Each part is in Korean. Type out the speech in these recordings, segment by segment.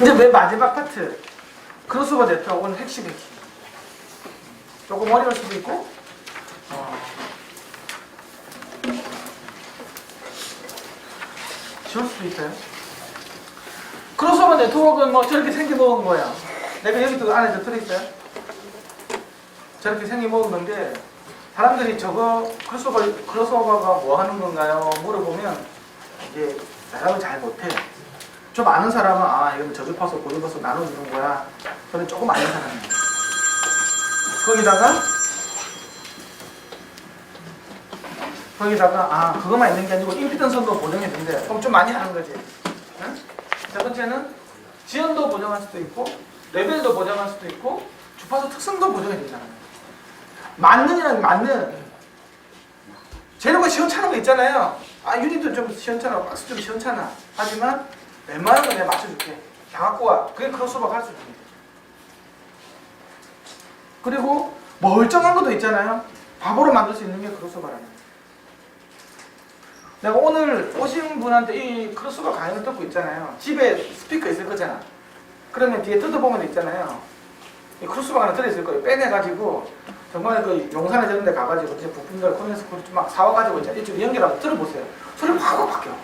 이제 맨 마지막 파트. 크로스오버 네트워크 오늘 핵심이지. 조금 어려울 수도 있고, 쉬울 수도 있어요. 크로스오버 네트워크는 뭐 저렇게 생겨먹은 거야. 내가 여기도 안에 들어있어요. 저렇게 생겨먹은 건데, 사람들이 저거 크로스오버가 뭐 하는 건가요? 물어보면 이게 대답을 잘 못해요. 좀 아는 사람은 이건 저주파수 고주파수 나눠주는 거야. 저는 조금 아는 사람이에요. 거기다가 그것만 있는 게 아니고 임피던스도 보정해 준대. 그럼 좀 많이 하는 거지. 응? 세 번째는 지연도 보정할 수도 있고 레벨도 보정할 수도 있고 주파수 특성도 보정해 주잖아요. 맞는 재료가 시원찮은 거 있잖아요. 유닛도 좀 시원찮아, 박스 좀 시원찮아. 하지만 웬만한 거 내가 맞춰줄게. 다 갖고 와. 그게 크로스오버 할 수 있는 거예요. 그리고 멀쩡한 것도 있잖아요. 바보로 만들 수 있는 게 크로스오버라는 거예요. 내가 오늘 오신 분한테 이 크로스오버 강의를 듣고 있잖아요. 집에 스피커 있을 거잖아. 그러면 뒤에 뜯어보면 있잖아요. 이 크로스오버가 하나 들어있을 거예요. 빼내가지고 정말 그 용산에 저런 데 가가지고 이제 부품들 콘덴서 막 사와가지고 이쪽 연결하고 들어보세요. 소리가 확 바뀌어.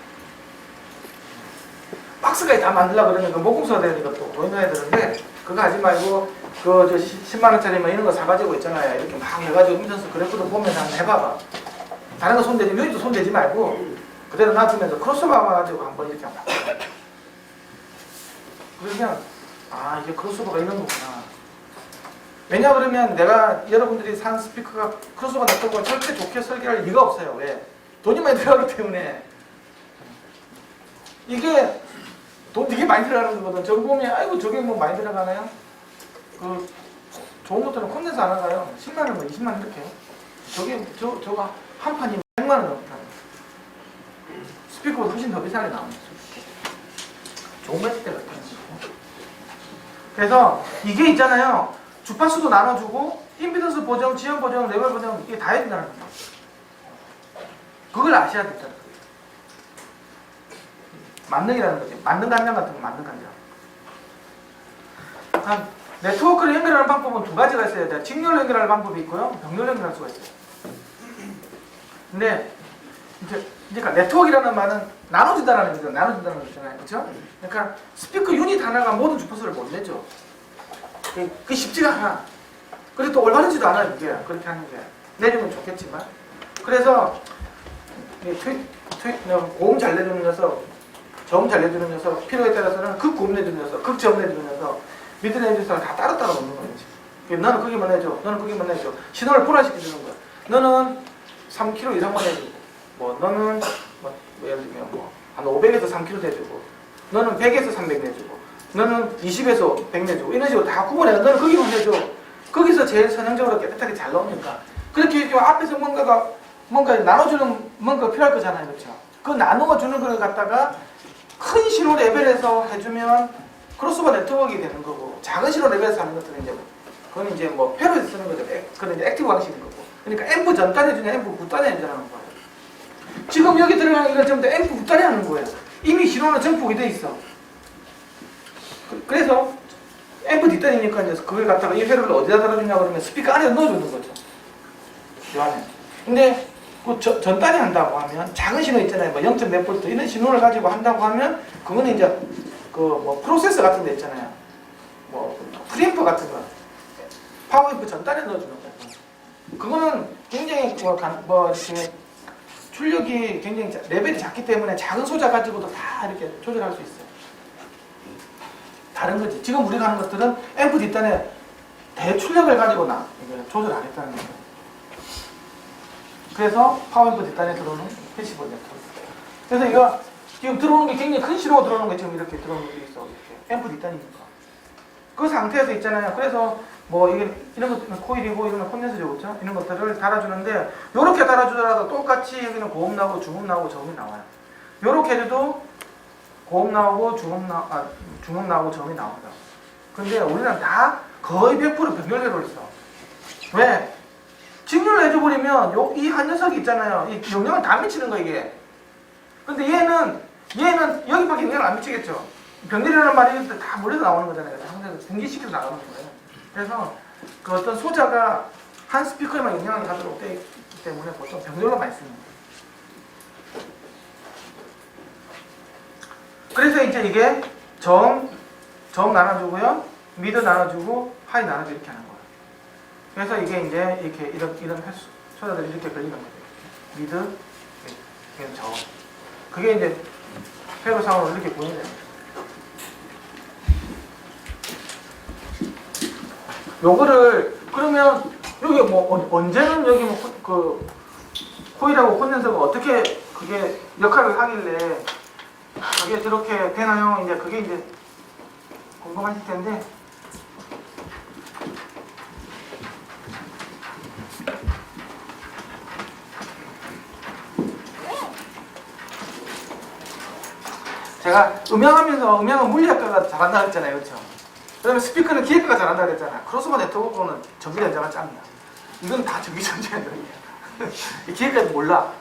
박스까지 다 만들려고 그러면 그 목공 써야 되니까 또 돈 넣어야 되는데 그거 하지 말고 그 10만원짜리 뭐 이런 거 사가지고 있잖아요. 이렇게 막 해가지고 임피던스 그래프도 보면서 한번 해봐봐. 다른 거 손대지, 여기도 손대지 말고 그대로 놔두면서 크로스오버 가지고 한번 이렇게 한번 그러면 이게 크로스오버가 있는 거구나. 왜냐 그러면 내가 여러분들이 산 스피커가 크로스오버 네트워크가 절대 좋게 설계할 리가 없어요. 왜? 돈이 많이 들어가기 때문에. 이게 돈 되게 많이 들어가는 거거든. 저거 보면 아이고 저게 뭐 많이 들어가나요? 그 좋은 것들은 콘덴서 안 나가요. 10만원 뭐 20만원 이렇게. 저거 한 판이 100만원 넘다. 스피커보다 훨씬 더 비싸게 나옵니다. 좋은 매스대 같아요. 그래서 이게 있잖아요. 주파수도 나눠주고 임피던스 보정, 지연 보정, 레벨 보정 이게 다 해야 된다는 거예요. 그걸 아셔야 된다는 거예요. 만능이라는 거지. 만능 간장 같은 거 만능 간장. 네트워크를 연결하는 방법은 두 가지가 있어야 돼요. 직렬로 연결하는 방법이 있고요. 병렬로 연결할 수가 있어요. 근데 이제 네트워크라는 말은 나눠준다는 거죠. 나눠준다는 거잖아요. 그렇죠? 그러니까 스피커 유닛 하나가 모든 주파수를 못 내죠. 그게 쉽지가 않아. 그리고 또 올바르지도 않아 이게 그렇게 하는 게. 내주면 좋겠지만. 그래서 고음 잘 내주는 녀석, 저음 잘 내주는 녀석, 필요에 따라서는 극고음 내주는 녀석, 극저음 내주는 녀석, 미드레인지 녀석을 다 따로따로 놓는 거지. 너는 거기만 내줘, 너는 거기만 내줘. 신호를 분할시켜주는 거야. 너는 3km 이상만 내주고, 너는 예를 들면 한 500에서 3km 내주고, 너는 100에서 300 내주고, 너는 20에서 100 내주고 이런 식으로 다 구분해. 너는 거기만 내줘. 거기서 제일 선형적으로 깨끗하게 잘 나오니까. 그렇게 이렇게 앞에서 뭔가 나눠주는 뭔가 필요할 거잖아요, 그렇죠? 그 나누어주는 걸 갖다가 큰 신호 레벨에서 해주면 크로스오버 네트워크가 되는 거고, 작은 신호 레벨에서 하는 것들은 그건 이제 패로에서 쓰는 거죠. 그건 이제 액티브 방식인 거고. 그러니까 앰프 전단에 주냐, 앰프 후단에 해주라는 거예요. 지금 여기 들어가는 이건 전부 다 앰프 후단에 하는 거예요. 이미 신호는 전폭이 돼 있어. 그래서 앰프 뒷단이니까 이제 그걸 갖다가 이 회로를 어디다 달아주냐 그러면 스피커 안에 넣어주는 거죠. 이 안에. 근데 그 전단이 한다고 하면 작은 신호 있잖아요. 0. 몇 볼트 이런 신호를 가지고 한다고 하면 그거는 이제 프로세서 같은 데 있잖아요. 프리앰프 같은 거. 파워앰프 전단에 넣어주는 거예요. 그거는 굉장히 이렇게 출력이 굉장히 레벨이 작기 때문에 작은 소자 가지고도 다 이렇게 조절할 수 있어요. 다른 거지. 지금 우리가 하는 것들은 앰프 뒷단에 대출력을 가지고 조절 안 했다는 거예요. 그래서 파워앰프 뒷단에 들어오는 패시브 네트워크. 그래서 이거 지금 들어오는 게 굉장히 큰 신호가 들어오는 게 지금 이렇게 들어오는 게 있어. 이렇게 앰프 뒷단이니까. 그 상태에서 있잖아요. 그래서 이게 이런 것들은 코일이고 이런 건 콘덴서죠, 그렇죠? 이런 것들을 달아주는데 요렇게 달아주더라도 똑같이 여기는 고음 나오고 중음 나오고 저음이 나와요. 요렇게 해도 고음 나오고 중음 나오고 저음이 나온다. 근데 우리는 다 거의 100% 병렬회로를 써. 왜? 직렬을 해줘버리면 이 한 녀석이 있잖아요. 이 영향을 다 미치는 거 이게. 근데 얘는 여기밖에 영향을 안 미치겠죠. 병렬이라는 말이 다 몰려서 나오는 거잖아요. 상대에서 생기시켜서 나오는 거예요. 그래서 그 어떤 소자가 한 스피커에만 영향을 가도록 되어 있기 때문에 보통 병렬로 많이 쓰는 거예요. 그래서 이제 이게 정 나눠주고요, 미드 나눠주고, 하이 나눠주고 이렇게 하는 거예요. 그래서 이게 이제 이렇게 이런 횟수, 소자들이 이렇게 걸리는 거예요. 미드, 이게 정. 그게 이제 회로상으로 이렇게 보이는 거예요. 요거를 그러면 여기 뭐 언제는 여기 뭐 그 코일하고 콘덴서가 어떻게 그게 역할을 하길래 그게 저렇게 되나요? 이제 그게 이제 궁금하실 텐데. 제가 음향은 물리학과가 잘한다 그랬잖아요. 그렇죠? 그다음에 스피커는 기획과가 잘한다 그랬잖아요. 크로스오버 네트워크는 전기전자가 짱이야. 이건 다 전기전자야. 이 기획과도 몰라.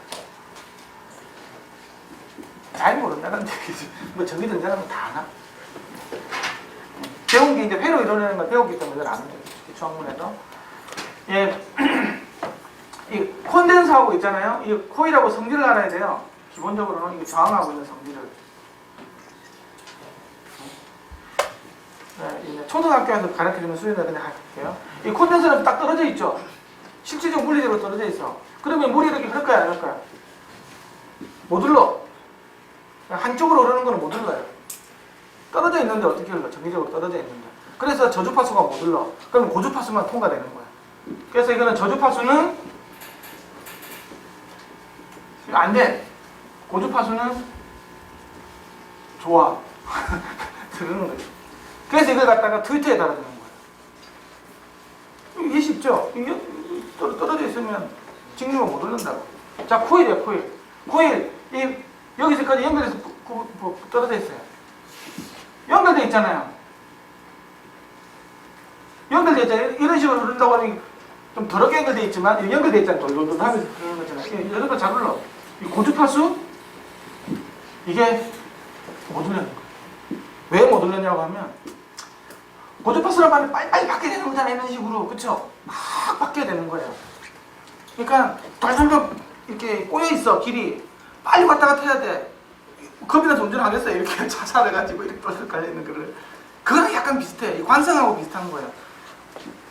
잘 모른다는 얘기지. 뭐 전기전자는 다 아나? 배운 게 이제 회로 이뤄내는 걸 배웠기 때문에 이걸 아는 거예요. 중학문에서. 예. 이 콘덴서하고 있잖아요. 이 코일하고 성질을 알아야 돼요. 기본적으로는 이게 저항하고 있는 성질을. 네, 이제 초등학교에서 가르쳐주는 수준을 그냥 할게요. 이 콘덴서는 딱 떨어져 있죠. 실질적 물리적으로 떨어져 있어. 그러면 물이 이렇게 흐를까요, 안 흐를까요? 못 흘러. 한쪽으로 흐르는 거는 못 흘러요. 떨어져 있는데 어떻게 흘러? 정기적으로 떨어져 있는데. 그래서 저주파수가 못 흘러. 그럼 고주파수만 통과되는 거야. 그래서 이거는 저주파수는 안 돼. 고주파수는 좋아. 들으는 거지. 그래서 이걸 갖다가 트위터에 달아주는 거예요. 이게 쉽죠? 이게 떨어져 있으면 직류가 못 오른다고. 자, 코일이에요, 코일. 코일, 여기서까지 연결해서 떨어져 있어요. 연결돼 있잖아요. 연결돼 있잖아요. 이런 식으로 흐른다고 하니 좀 더럽게 연결돼 있지만, 연결돼 있잖아요. 돌돌돌 하면서 흐르는 거잖아요. 이런 거 잘 흘러. 이 고주파수, 이게 못 올렸는 거예요. 왜 못 올렸냐고 하면, 고주파수란 말은 빨리 바뀌게 되는 거잖아요. 이런 식으로. 그쵸? 막 바뀌게 되는 거예요. 그러니까 돌돌돌 이렇게 꼬여있어. 길이. 빨리 왔다 갔다 해야 돼. 겁이 나서 운전하겠어요. 이렇게 자살해가지고 이렇게 돌돌 깔려있는 거를. 그거랑 약간 비슷해. 관성하고 비슷한 거예요.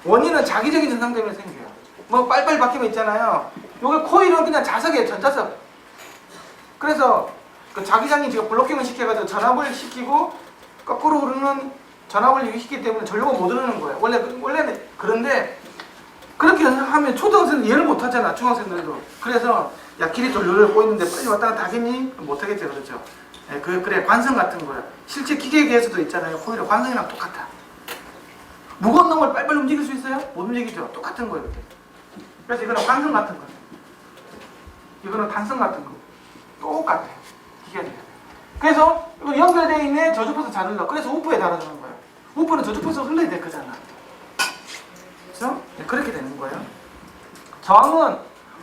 원인은 자기적인 현상 때문에 생겨요. 뭐 빨리빨리 바뀌면 있잖아요. 요게 코일은 그냥 자석이에요. 전자석. 그래서 그 자기장이 지금 블로킹을 시켜가지고 전압을 시키고 거꾸로 흐르는 전압을 유지시키기 때문에 전류가 못 흐르는 거예요. 원래는 그런데 그렇게 하면 초등학생은 이해를 못 하잖아. 중학생들도. 그래서 야, 길이 전류를 꼬있는데 빨리 왔다 갔다 하겠니? 못 하겠죠. 그렇죠? 네, 그래 관성 같은 거야. 실제 기계에서도 있잖아요. 코일은 관성이랑 똑같아. 무거운 놈을 빨리빨리 움직일 수 있어요? 못 움직이죠. 똑같은 거예요. 이렇게. 그래서 이거는 관성 같은 거예요. 이거는 단성 같은 거. 똑같아요. 기계가. 그래서 이거 연결되어 있는 저주파수 잘 흘러. 그래서 우퍼에 달아주는 거예요. 우퍼는 저주파수가 흘러야 될 거잖아. 그렇죠? 네, 그렇게 되는 거예요. 저항은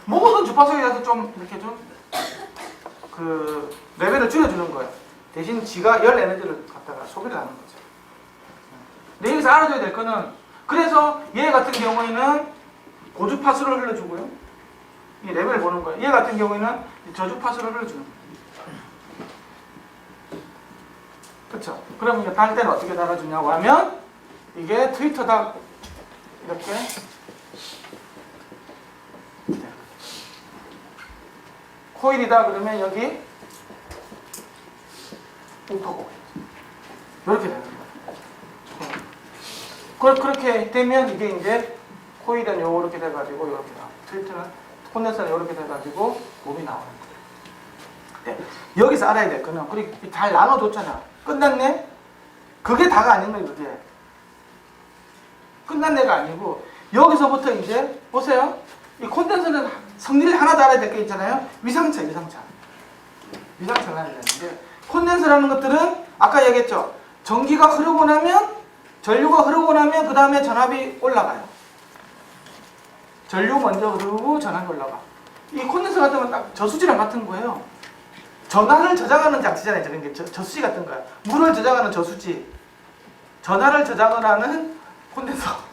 모든 주파수에 대해서 좀 이렇게 좀 그 레벨을 줄여주는 거예요. 대신 지가 열 에너지를 갖다가 소비를 하는 거죠. 근데 여기서 알아줘야 될 거는, 그래서 얘 같은 경우에는 고주파수를 흘려주고요. 이 레벨을 보는 거예요. 얘 같은 경우에는 저주파수를 흘려주는 거예요. 그렇죠? 그럼 이제 달 때는 어떻게 달아주냐고 하면, 이게 트위터다 이렇게 코일이다 그러면 여기 우퍼고 이렇게 되는 거예요. 그렇게 되면 이게 이제 코일은 요렇게 돼가지고 이렇게 나와. 트위터는 콘덴서는 이렇게 돼가지고 몸이 나오는 거예요. 네. 여기서 알아야 될 거는, 그리고 잘 나눠줬잖아. 끝났네? 그게 다가 아닌 거예요. 그게 끝났네가 아니고, 여기서부터 이제 보세요. 이 콘덴서는 성질을 하나 더 알아야 될 게 있잖아요. 위상차 알아야 되는데, 콘덴서라는 것들은 아까 얘기했죠. 전기가 흐르고 나면, 전류가 흐르고 나면 그 다음에 전압이 올라가요. 전류 먼저 흐르고 전압이 올라가. 이 콘덴서 같은 건 딱 저수지랑 같은 거예요. 전하를 저장하는 장치잖아요. 저런 게 저수지 같은 거야. 물을 저장하는 저수지. 전하를 저장을 하는 콘덴서.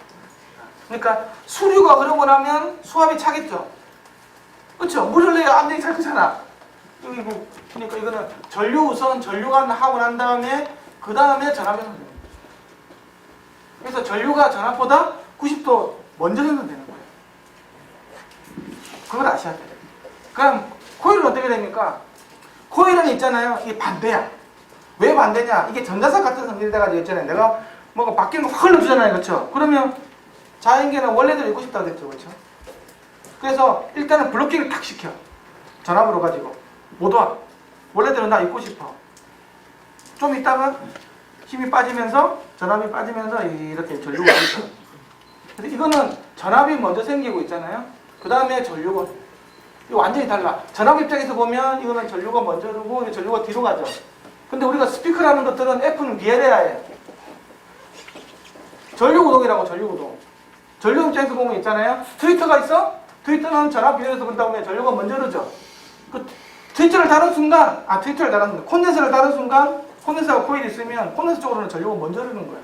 그러니까 수류가 흐르고 나면 수압이 차겠죠. 그렇죠? 물 흘러야 압력이 찰 거잖아. 그러니까 이거는 전류 우선 전류가 하고 난 다음에 그 다음에 전압이 형성됩니다. 그래서 전류가 전압보다 90도 먼저 형성되는 거예요. 그걸 아셔야 돼요. 그럼 코일은 어떻게 됩니까? 코일은 있잖아요. 이게 반대야. 왜 반대냐? 이게 전자석 같은 성질이 돼가지고 있잖아요. 내가 뭔가 바뀌는 거 확 흘러주잖아요. 그렇죠? 그러면 자연계는 원래대로 있고 싶다고 그랬죠. 그렇죠? 그래서 일단은 블로킹을 탁 시켜. 전압으로 가지고. 못 와. 원래대로 나 있고 싶어. 좀 있다가 힘이 빠지면서 전압이 빠지면서 이렇게 전류가 있어. 그래서 이거는 전압이 먼저 생기고 있잖아요. 그 다음에 전류가 이거 완전히 달라. 전압 입장에서 보면 이거는 전류가 먼저 흐르고 전류가 뒤로 가죠. 근데 우리가 스피커라는 것들은 F는 비에레아예요. 전류구동이라고 전류구동. 전류 입장에서 보면 있잖아요. 트위터가 있어? 트위터는 전압 비례해서 본다 보면 전류가 먼저 흐르죠. 그 트위터를 다룬 순간, 트위터를 다룬 순간, 콘덴서를 다룬 순간 콘덴서가 코일이 있으면 콘덴서 쪽으로는 전류가 먼저 흐르는 거예요.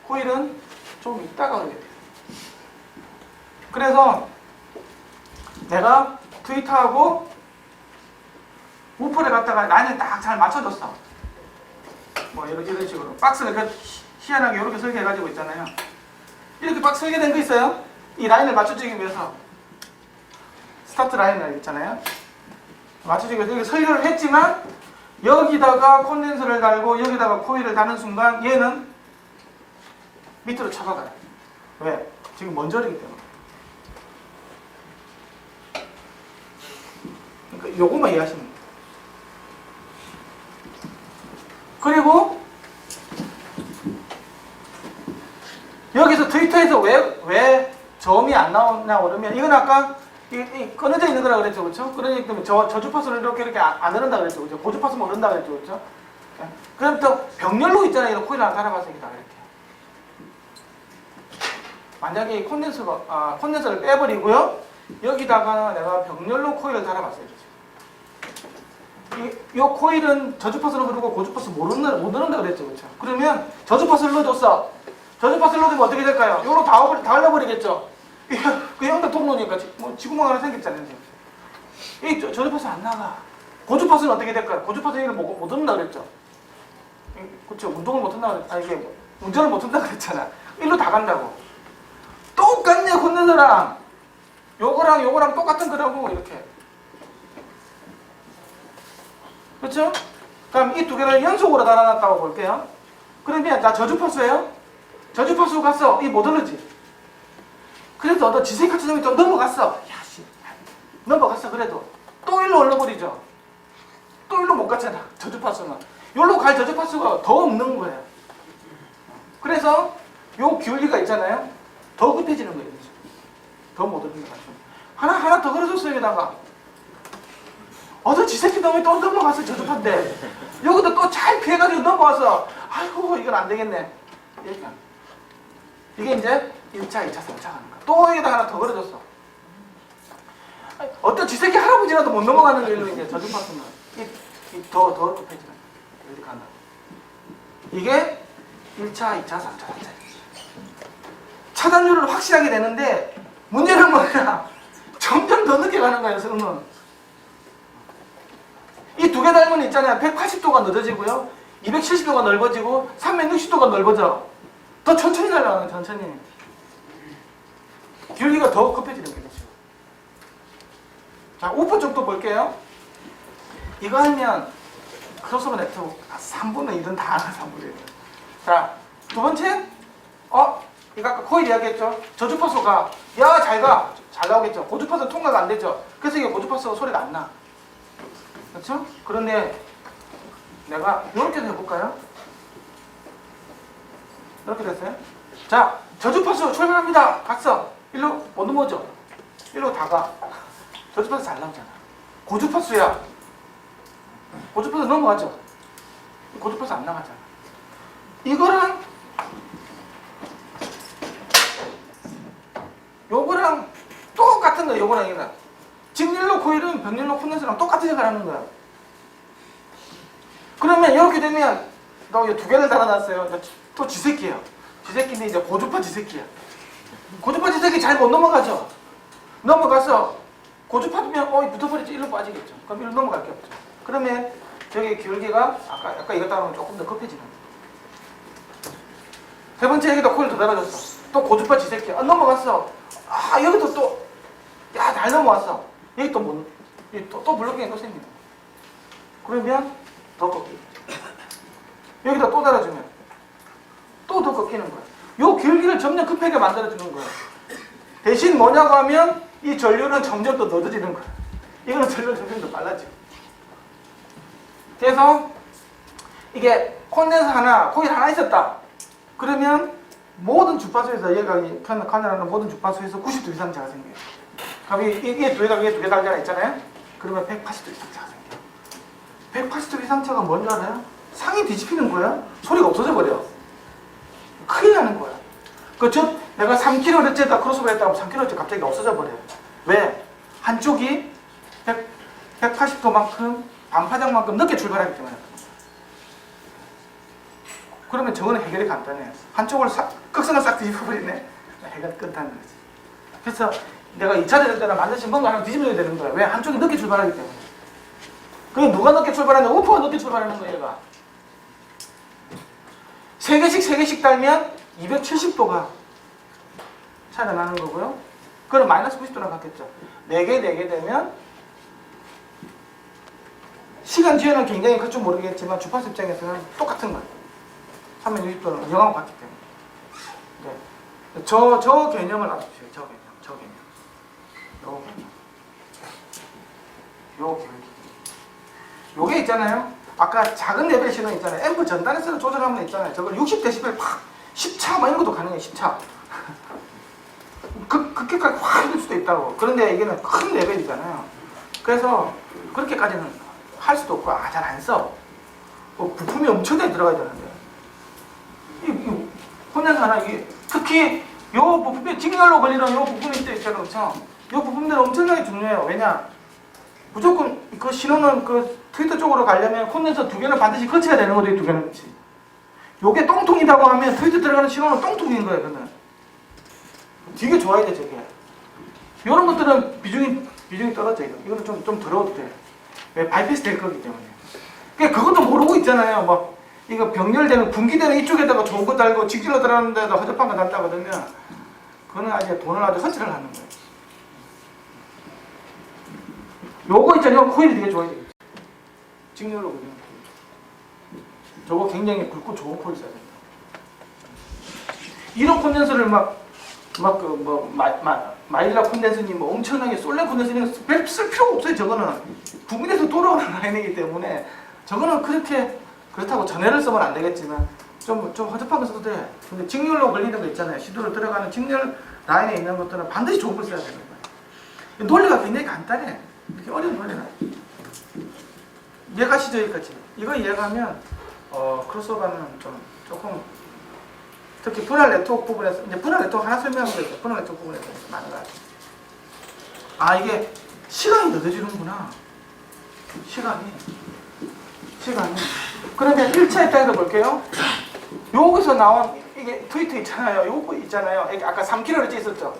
코일은 좀 있다가 흐르게 돼요. 그래서 내가 트위터하고 우퍼를 갖다가 라인을 딱 잘 맞춰줬어. 뭐 이런 식으로 박스를 희한하게 이렇게 설계해가지고 있잖아요. 이렇게 박스 설계된 거 있어요. 이 라인을 맞춰주기 위해서 스타트 라인을 있잖아요. 맞춰주기 위해서 이렇게 설계를 했지만 여기다가 콘덴서를 달고 여기다가 코일을 다는 순간 얘는 밑으로 쳐박아요. 왜? 지금 먼저 흐르기 때문에. 그러니까 요것만 이해하시면 돼요. 그리고 여기서 트위터에서 왜 점이 안 나오냐 그러면 이건 아까 끊어져 있는 거라 그랬죠. 그렇죠? 그러니까 저주파수를 이렇게 안 흐른다 그랬죠. 그렇죠? 고주파수만 흐른다 그랬죠. 그렇죠? 그럼 또 병렬로 있잖아요. 이런 코일 하나 달아봤으니까 이렇게. 만약에 콘덴서를 빼버리고요. 여기다가 내가 병렬로 코일을 달아봤어요. 이 코일은 저주파수를 흐르고 고주파수 못 흐른다 그랬죠. 그렇죠? 그러면 저주파수를 넣어줬어. 저주파수를 넣으면 어떻게 될까요? 이걸로 다 흘러버리겠죠. 그 형도 통로니까 뭐 지구멍 하나 생겼잖아요. 이 저주파수 안 나가. 고주파수는 어떻게 될까요? 고주파수는 못 흐른다 그랬죠. 그렇죠. 운동을 못 한다 그랬. 이게 운전을 못 한다 그랬잖아. 일로 다 간다고. 똑같네 콘덴서랑. 요거랑 똑같은 거라고 이렇게. 그렇죠? 그럼 이 두 개를 연속으로 달아놨다고 볼게요. 그러면 나 저주파수예요? 저주파수 갔어. 이 못 흐르지? 그래도 너 지세카처럼 좀 넘어갔어. 야씨, 넘어갔어. 그래도 또 일로 올라버리죠. 또 일로 못 갔잖아. 저주파수는. 여기로 갈 저주파수가 더 없는 거예요. 그래서 요 기울기가 있잖아요. 더 급해지는 거예요. 더 못 흐르는 거죠. 하나 더 걸어줬어 여기다가. 저 지세키 너무 또 넘어갔어. 저주파인데 여기도 또 잘 피해가지고 넘어와서 아이고 이건 안 되겠네. 이게 이제 1차, 2차, 3차 가는 거야. 또 여기다 하나 더 걸어줬어. 어떤 지새끼 할아버지라도 못 넘어가는 일로 이제 저주파수는 더 급해지는 거야. 이렇게 간다. 이게 1차, 2차, 3차, 4차. 차단율을 확실하게 되는데 문제는 뭐냐? 점점 더 늦게 가는 거예요, 성은. 이 두 개 달면 있잖아요. 180도가 늦어지고요. 270도가 넓어지고 360도가 넓어져. 더 천천히 날아가는 천천히. 기울기가 더 급해지는 거죠. 자, 우퍼 쪽도 볼게요. 이거 하면 크로스오버 네트워크 3분의 1은 다 하나 3분의 1. 자, 두 번째. 이거 아까 코일 이야기했죠. 저주파수가 잘 가. 잘 나오겠죠. 고주파수 통과가 안 되죠. 그래서 이게 고주파수 소리가 안 나. 그렇죠? 그런데 내가 이렇게 해볼까요? 이렇게 됐어요? 자, 저주파수 출발합니다. 갔어. 일로 못 넘어져. 일로 다가. 저주파수 잘 나오잖아. 고주파수야. 고주파수 넘어가죠. 고주파수 안 나가잖아. 이거랑 요거랑 똑같은 거야. 요거랑 이거랑. 직렬로 코일은 병렬로 콘덴서랑 똑같은 역할을 하는 거야. 그러면 이렇게 되면 너 두 개를 달아놨어요. 또 지새끼야. 지새끼인데 이제 고주파 지새끼야. 고주파 지새끼 잘 못 넘어가죠. 넘어가서 고주파 두면 붙어버리지. 일로 빠지겠죠. 그럼 일로 넘어갈 게 없죠. 그러면 저기 기울기가 아까 이거 따르면 조금 더 급해지는 거예요. 세 번째 여기다 코일 더 달아줬어. 또 고주파 지새끼야. 넘어갔어. 여기도 또 잘 넘어왔어. 여기 또 블로킹이 또 생기는 거야. 그러면 더 꺾이죠. 여기다 또 달아주면 또 더 꺾이는 거야. 요 기울기를 점점 급하게 만들어주는 거야. 대신 뭐냐고 하면 이 전류는 점점 더 늦어지는 거야. 이거는 전류는 점점 더 빨라져. 그래서 이게 콘덴서 코일 하나 있었다. 그러면 모든 주파수에서 얘가 카메라는 모든 주파수에서 90도 이상 차가 생겨요. 그럼 이게 두 개 달잖아 있잖아요. 그러면 180도 이상 차가 생겨요. 180도 이상 차가 뭔지 알아요? 상이 뒤집히는 거야. 소리가 없어져 버려. 큰일 나는 거야. 내가 3kHz에다 크로스오버 했다고 3kHz 갑자기 없어져 버려요. 왜? 한쪽이 180도만큼 반파장만큼 늦게 출발하기 때문에. 그러면 저거는 해결이 간단해요. 한쪽을 극성을 싹 뒤집어버리네. 해결 끝나는 거지. 그래서 내가 2차 대전 때는 반드시 뭔가 하나 뒤집어야 되는 거야. 왜? 한쪽이 늦게 출발하기 때문에. 그럼 누가 늦게 출발하냐? 우퍼가 늦게 출발하는 거야, 얘가. 3개씩 달면 270도가 차이가 나는 거고요. 그럼 마이너스 90도나 같겠죠. 4개 되면 시간 뒤에는 굉장히 클 줄 모르겠지만 주파수 입장에서는 똑같은 거예요. 360도는 영하고 같기 때문에. 네. 저 개념을 놔두세요. 저 개념. 요 개념. 요게 있잖아요. 아까 작은 레벨 신호 있잖아요. 앰프 전단에서 조절하면 있잖아요. 저걸 60dB 팍 10차 막 이런 것도 가능해요. 10차. 그렇게까지 확 해줄 수도 있다고. 그런데 이게는 큰 레벨이잖아요. 그래서 그렇게까지는 할 수도 없고 잘 안 써. 부품이 엄청나게 들어가야 되는데. 이 콘덴서 하나 이게 특히 요 부품에 직렬로 걸리는 요 부품이 있잖아요. 그렇죠? 요 부품들은 엄청나게 중요해요. 왜냐? 무조건 그 신호는 그 트위터 쪽으로 가려면 콘덴서 2개는 반드시 거쳐야 되는 거죠. 2개는 그렇지. 요게 똥통이라고 하면 트위터 들어가는 신호는 똥통인 거예요. 그는 되게 좋아야 돼. 저게 요런 것들은 비중이 떨어져. 이거는 좀 들어도 돼. 왜? 바이패스 될 거기 때문에. 그러니까 그것도 모르고 있잖아요. 뭐 이거 병렬되는 분기되는 이쪽에다가 좋은 거 달고 직진로 들어가는 데다 허접한 거 달다 그러면 그거는 아주 돈을 아주 헛질을 하는 거예요. 요거 있잖아요. 코일이 되게 좋아야 되겠죠. 직렬로 그냥 저거 굉장히 굵고 좋은 코일 써야 된다. 이런 콘덴서를 마일라 콘덴서님 엄청나게 솔레 콘덴서님 쓸 필요가 없어요. 저거는 국민에서 돌아오는 라인이기 때문에 저거는 그렇다고 전해를 쓰면 안 되겠지만 좀 허접한 거 써도 돼. 근데 직렬로 걸리는 거 있잖아요. 시도로 들어가는 직렬 라인에 있는 것들은 반드시 좋은 걸 써야 되는 거예요. 논리가 굉장히 간단해. 이렇게 어려운 논리는 이해가시죠? 여기까지. 이거 이해가면 크로스오버는 조금 특히 분할 네트워크 부분에서 이제 분할 네트워크 하나 설명하면 되죠. 분할 네트워크 부분에서 많은 거 같아요. 이게 시간이 늦어지는구나. 시간이. 그러면 1차 입장에서 볼게요. 여기서 나온 이게 트위터 있잖아요. 요거 있잖아요. 아까 3kHz 있었죠.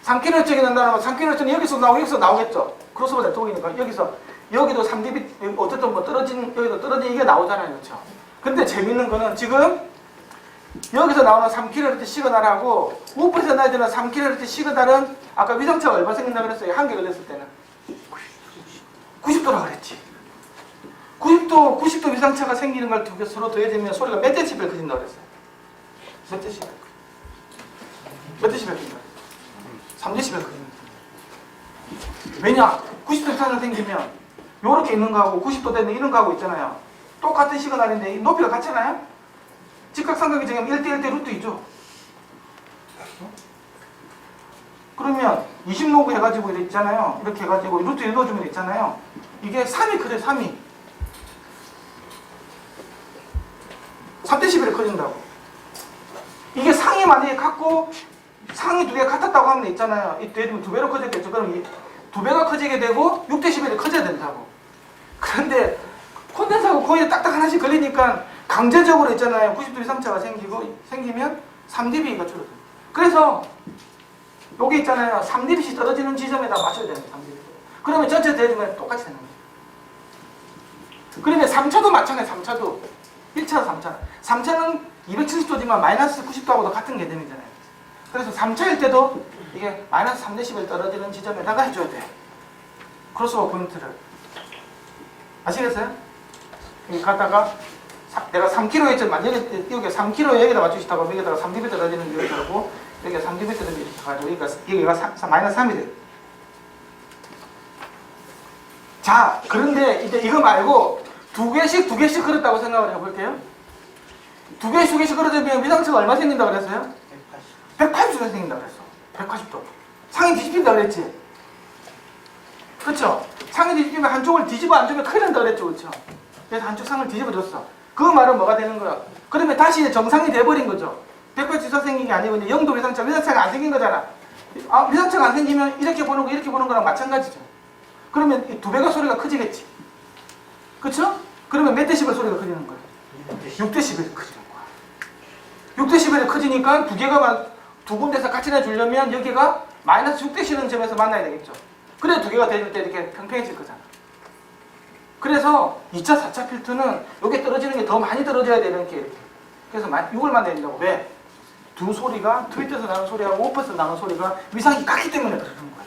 3kHz가 난다면 3kHz는 여기서 나오겠죠. 크로스오버 네트워크니까 여기도 3dB 어쨌든 여기도 떨어진 이게 나오잖아요. 그렇죠? 근데 재밌는 거는 지금 여기서 나오는 3kHz 시그널하고 우퍼에서 나야 되는 3kHz 시그널은 아까 위성차가 얼마 생긴다고 그랬어요? 한 개 걸렸을 때는 90도라고 그랬지. 90도 위상차가 생기는 걸 두 개 서로 더해지면 소리가 몇 데시벨 커진다고 그랬어요? 몇 데시벨? 몇 데시벨 커진다? 3데시벨 커진다. 왜냐? 90도 위상차가 생기면 요렇게 있는 거하고 90도 되는 이런 거하고 있잖아요. 똑같은 시그널인데 높이가 같잖아요? 직각삼각이 지금 1대1대 루트 2죠. 그러면 20로그 해가지고 이렇게 있잖아요. 이렇게 해가지고 루트 1 넣어주면 있잖아요. 이게 3이 그래 3이 3데시벨이 커진다고. 이게 상이 만약에 같고 상이 두 개가 같았다고 하면 있잖아요. 이 두 배로 커졌겠죠. 그럼 이 두 배가 커지게 되고 6데시벨이 커져야 된다고. 그런데 콘덴서하고 거기에 딱딱 하나씩 걸리니까 강제적으로 있잖아요. 90도 이상차가 생기면 3dB가 줄어들어요. 그래서 여기 있잖아요. 3dB씩 떨어지는 지점에다 맞춰야 됩니다. 3dB. 그러면 전체 대중은 똑같이 되는 거예요. 그러면 3차도 마찬가지예요. 3차도 1차, 3차. 3차는 270도지만 마이너스 90도하고도 같은 개념이잖아요. 그래서 3차일 때도 이게 마이너스 3dB 떨어지는 지점에다가 해줘야 돼요. 크로스오버 포인트를. 아시겠어요? 여기 가다가 내가 3km 했지만 여기 3km 여기다 맞추시다가 여기다가 3dB 떨어지는 게 이렇고 여기가 3dB 떨어지는 게 가지고 여기가 마이너스 3이 돼요. 자, 그런데 이제 이거 말고 두 개씩 걸었다고 생각을 해볼게요. 두 개씩 걸어주면 위상차가 얼마 생긴다고 그랬어요? 180도 생긴다고 그랬어. 180도. 상이 뒤집힌다 그랬지? 그렇죠? 상이 뒤집히면 한쪽을 뒤집어 앉으면 큰일 난다 그랬죠? 그렇죠? 그래서 한쪽 상을 뒤집어 줬어. 그 말은 뭐가 되는 거야? 그러면 다시 정상이 돼버린 거죠. 180도 생긴 게 아니고 이제 0도 위상차가 안 생긴 거잖아. 위상차가 안 생기면 이렇게 보는 거 이렇게 보는 거랑 마찬가지죠. 그러면 이 두 배가 소리가 커지겠지. 그렇죠? 그러면 몇 데시벨 소리가 커지는 거야? 6데시벨이 커지는 거야. 6데시벨이 커지니까 두 군데서 같이 내주려면 여기가 마이너스 6데시벨 점에서 만나야 되겠죠. 그래 두 개가 대줄 때 이렇게 평평해질 거잖아. 그래서 2차, 4차 필터는 여기 떨어지는 게 더 많이 떨어져야 되는 게 이렇게. 그래서 6을 만들려고. 왜? 두 소리가 트윗에서 나는 소리하고 오프에서 나는 소리가 위상이 같기 때문에 그러는 거예요.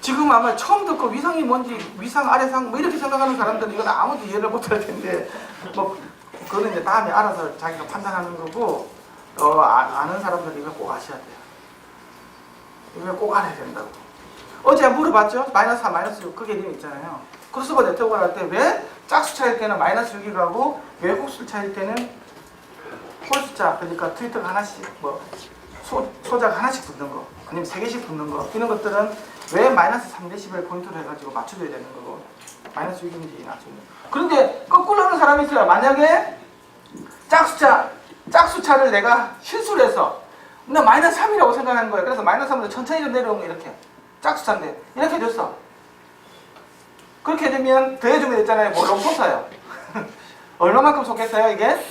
지금 아마 처음 듣고 위상이 뭔지 위상 아래상 뭐 이렇게 생각하는 사람들은 이건 아무도 이해를 못할 텐데 뭐 그거는 이제 다음에 알아서 자기가 판단하는 거고 아는 사람들은 이거 꼭 아셔야 돼요. 이거 꼭 알아야 된다고. 어제 물어봤죠? 마이너스 4, 마이너스 6 그 개념 있잖아요. 크로스오버 네트워크를 할 때 왜 짝수 차일 때는 마이너스 6이 가고 왜 홀수 차일 때는 홀수자 그러니까 트위터가 하나씩 뭐 소자가 하나씩 붙는 거 아니면 3개씩 붙는 거 이런 것들은 왜 마이너스 3dB 포인트로 해가지고 맞춰줘야 되는 거고 마이너스 6인지 맞추는. 그런데 거꾸로 하는 사람이 있어요. 만약에 짝수차를 내가 실수를 해서 나 마이너스 3이라고 생각하는 거예요. 그래서 마이너스 3으로 천천히 좀 내려오면 이렇게 짝수차인데 이렇게 됐어. 그렇게 되면 더해주면 있잖아요. 뭘로 솟아요. 얼마만큼 솟겠어요 이게?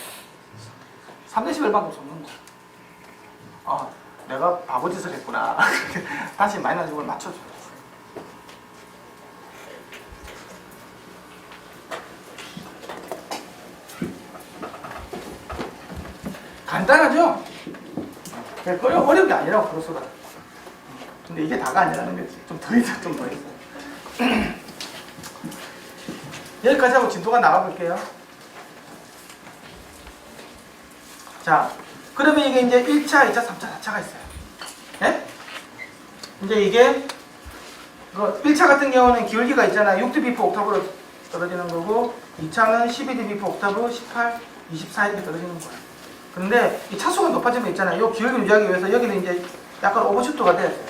3dB만큼 솟는 거야. 내가 바보짓을 했구나. 다시 마이너스 6을 맞춰줘. 간단하죠? 어려운 게 아니라고 그렇소다. 근데 이게 다가 아니라는 거지. 좀 더 있어. 여기까지 하고 진도가 나가볼게요. 자, 그러면 이게 이제 1차, 2차, 3차, 4차가 있어요. 예? 이제 이게 1차 같은 경우는 기울기가 있잖아요. 6dB 옥타브로 떨어지는 거고 2차는 12dB 옥타브 18, 24 이렇게 떨어지는 거예요. 그런데 이 차수가 높아지면 있잖아요. 이 기울기를 유지하기 위해서 여기는 이제 약간 오버슈트가 돼야 돼요.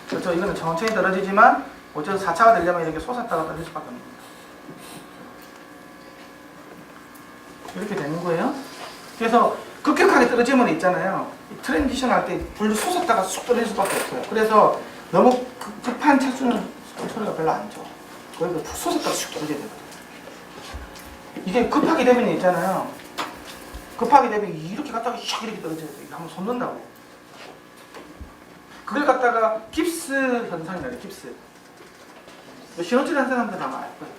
그렇죠? 이거는 천천히 떨어지지만 어쨌든 4차가 되려면 이렇게 솟았다가 떨어질 수밖에 없는 거예요. 이렇게 되는 거예요. 그래서 급격하게 떨어지면 있잖아요. 트랜지션 할 때 불로 솟았다가 쑥 떨어질 수밖에 없어요. 그래서 너무 급한 차수는 소리가 별로 안 좋아. 그러니까 솟았다가 쑥 떨어져야 되거든요. 이게 급하게 되면 있잖아요. 급하게 되면 이렇게 갔다가 샥 이렇게 떨어져야 돼. 한번 솟는다고. 그걸 갖다가 깁스 현상이라요. 깁스. 신호질 한 사람들 아마 알 거예요.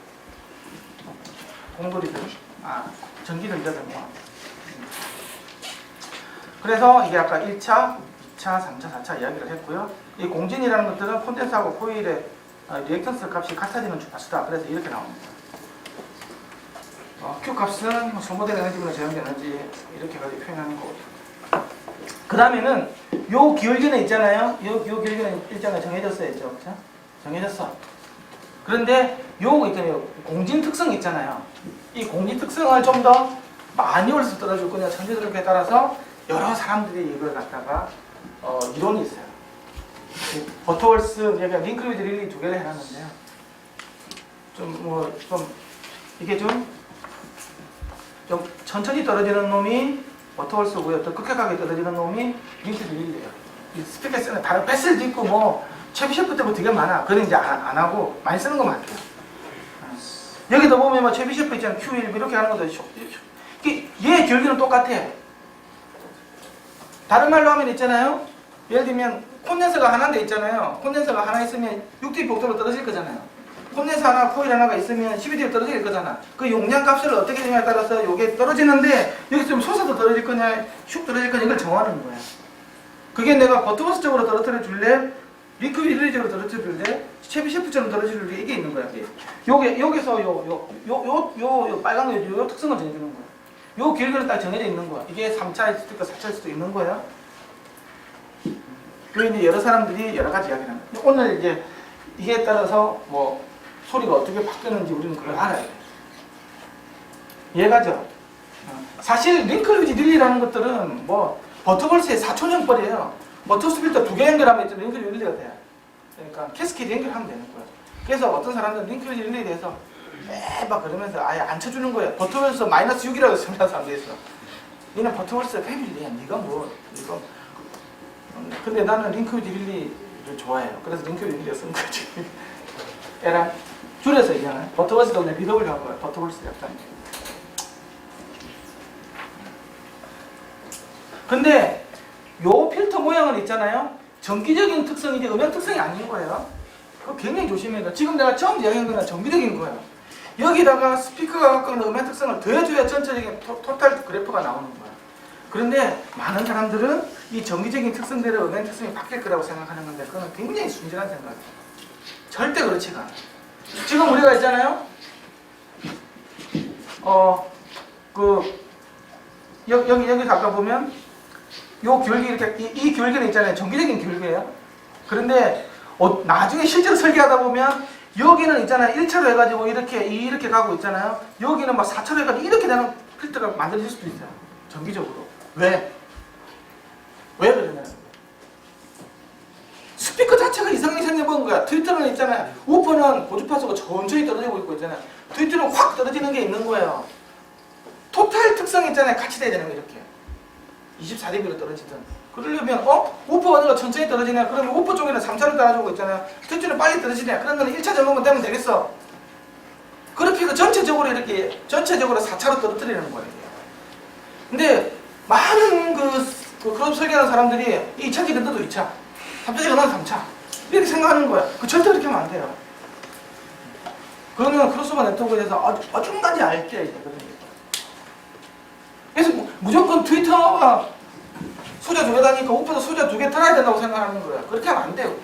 공돌이들. 전기를 이자되는 거. 그래서 이게 아까 1차, 2차, 3차, 4차 이야기를 했고요. 이 공진이라는 것들은 콘덴서하고 코일의 리액턴스 값이 같아지는 주파수다. 그래서 이렇게 나옵니다. Q 값은 소모된 에너지분의 제한된 에너지 이렇게 가지고 표현하는 거고. 그 다음에는 요 기울기는 있잖아요. 요 기울기는 일정하게 정해졌어요. 그렇죠? 정해졌어. 그런데 요 있잖아요. 공진 특성 있잖아요. 이 공진 특성을 좀 더 많이 올려서 떨어질 거냐 천재들에 따라서 여러 사람들이 이걸 갖다가 이론이 있어요. 버터월스 그러니까 링크리드 릴리 두 개를 해놨는데요. 좀 이게 좀 천천히 떨어지는 놈이 버터월스고요. 더 급격하게 떨어지는 놈이 링크리드 릴리예요. 이 스피커스는 다른 베슬도 있고 뭐 채비 셰프 때문에 되게 많아. 그건 이제 안 하고 많이 쓰는 거 많대요. 여기도 보면 뭐 채비 셰프 있잖아. Q1 이렇게 하는 것도 얘 결기는 똑같아. 다른 말로 하면 있잖아요. 예를 들면 콘덴서가 하나인데 있잖아요. 콘덴서가 하나 있으면 6dB 복도로 떨어질 거잖아요. 콘덴서 하나, 코일 하나가 있으면 12dB 떨어질 거잖아. 그 용량 값을 어떻게 되냐에 따라서 이게 떨어지는데 여기서 좀 솟아서 떨어질 거냐, 슉 떨어질 거냐 이걸 정하는 거야. 그게 내가 버터버스 쪽으로 떨어뜨려 줄래, 링크 릴리적으로 떨어뜨려 줄래, 채비 셰프처럼 떨어뜨려 줄래, 이게 있는 거야. 여기서 요 빨간 요 특성을 정해주는 거야. 요 길이는 딱 정해져 있는 거야. 이게 3차일 수도 있고 4차일 수도 있는 거야. 그리고 이제 여러 사람들이 여러 가지 이야기를 합니다. 오늘 이제 이게 따라서 뭐 소리가 어떻게 바뀌는지 우리는 그걸 알아야 돼. 얘가죠. 사실 링클 릴리라는 것들은 뭐 버터볼스의 사촌형벌이에요. 뭐 투스 필터 2개 연결하면 링클 릴리가 돼. 그러니까 캐스케이드 연결하면 되는 거야. 그래서 어떤 사람들은 링클 릴리에 대해서 막 그러면서 아예 안 쳐주는 거야. 버터볼스 마이너스 6이라고 쓰면 사람들이 있어. 얘는 버터볼스 패밀리야. 네가 뭐 이거. 근데 나는 링크 릴리를 좋아해요. 그래서 링크 릴리를 쓴 거지. 얘랑 줄여서 얘기하는 버터볼스도 그냥 BW 한 거야. 버터볼스 약간. 근데 요 필터 모양은 있잖아요. 정기적인 특성이지 음향 특성이 아닌 거예요. 그거 굉장히 조심해야 돼. 지금 내가 처음 이야기한 거는 정기적인 거예요. 여기다가 스피커가 갖고 있는 음향 특성을 더해줘야 전체적인 토탈 그래프가 나오는 거야. 그런데 많은 사람들은 이 정기적인 특성대로 음향 특성이 바뀔 거라고 생각하는 건데 그건 굉장히 순진한 생각이에요. 절대 그렇지가 않아요. 지금 우리가 있잖아요. 여기서 아까 보면 요 결계 이렇게 이 결계는 있잖아요. 정기적인 결계예요. 그런데 나중에 실제로 설계하다 보면 여기는 있잖아요. 1차로 해가지고 이렇게 가고 있잖아요. 여기는 막 4차로 해가지고 이렇게 되는 필터가 만들어질 수도 있어요. 정기적으로. 왜? 왜 그러냐? 스피커 자체가 이상하게 생겨본 거야. 트위터는 있잖아요. 우퍼는 고주파수가 천천히 떨어지고 있고 있잖아요. 트위터는 확 떨어지는 게 있는 거예요. 토탈 특성 있잖아요. 같이 돼야 되는 거 이렇게. 24dB로 떨어지든. 그러려면 우퍼 어느가 천천히 떨어지냐? 그러면 우퍼 쪽에는 3차로 떨어지고 있잖아요. 트위터는 빨리 떨어지냐? 그런 거는 1차 점검만 되면 되겠어. 그렇게 해서 전체적으로 4차로 떨어뜨리는 거예요. 근데 많은 그룹 설계하는 사람들이 2차 기른데도 2차, 3차 기른데도 3차 이렇게 생각하는 거야. 절대 그렇게 하면 안 돼요. 그러면 크로스오버 네트워크에 대해서 어중간히 알게 되거든요. 그래서 무조건 트위터가 소자 2개 다니까 우퍼도 소자 2개 달아야 된다고 생각하는 거야. 그렇게 하면 안 돼요.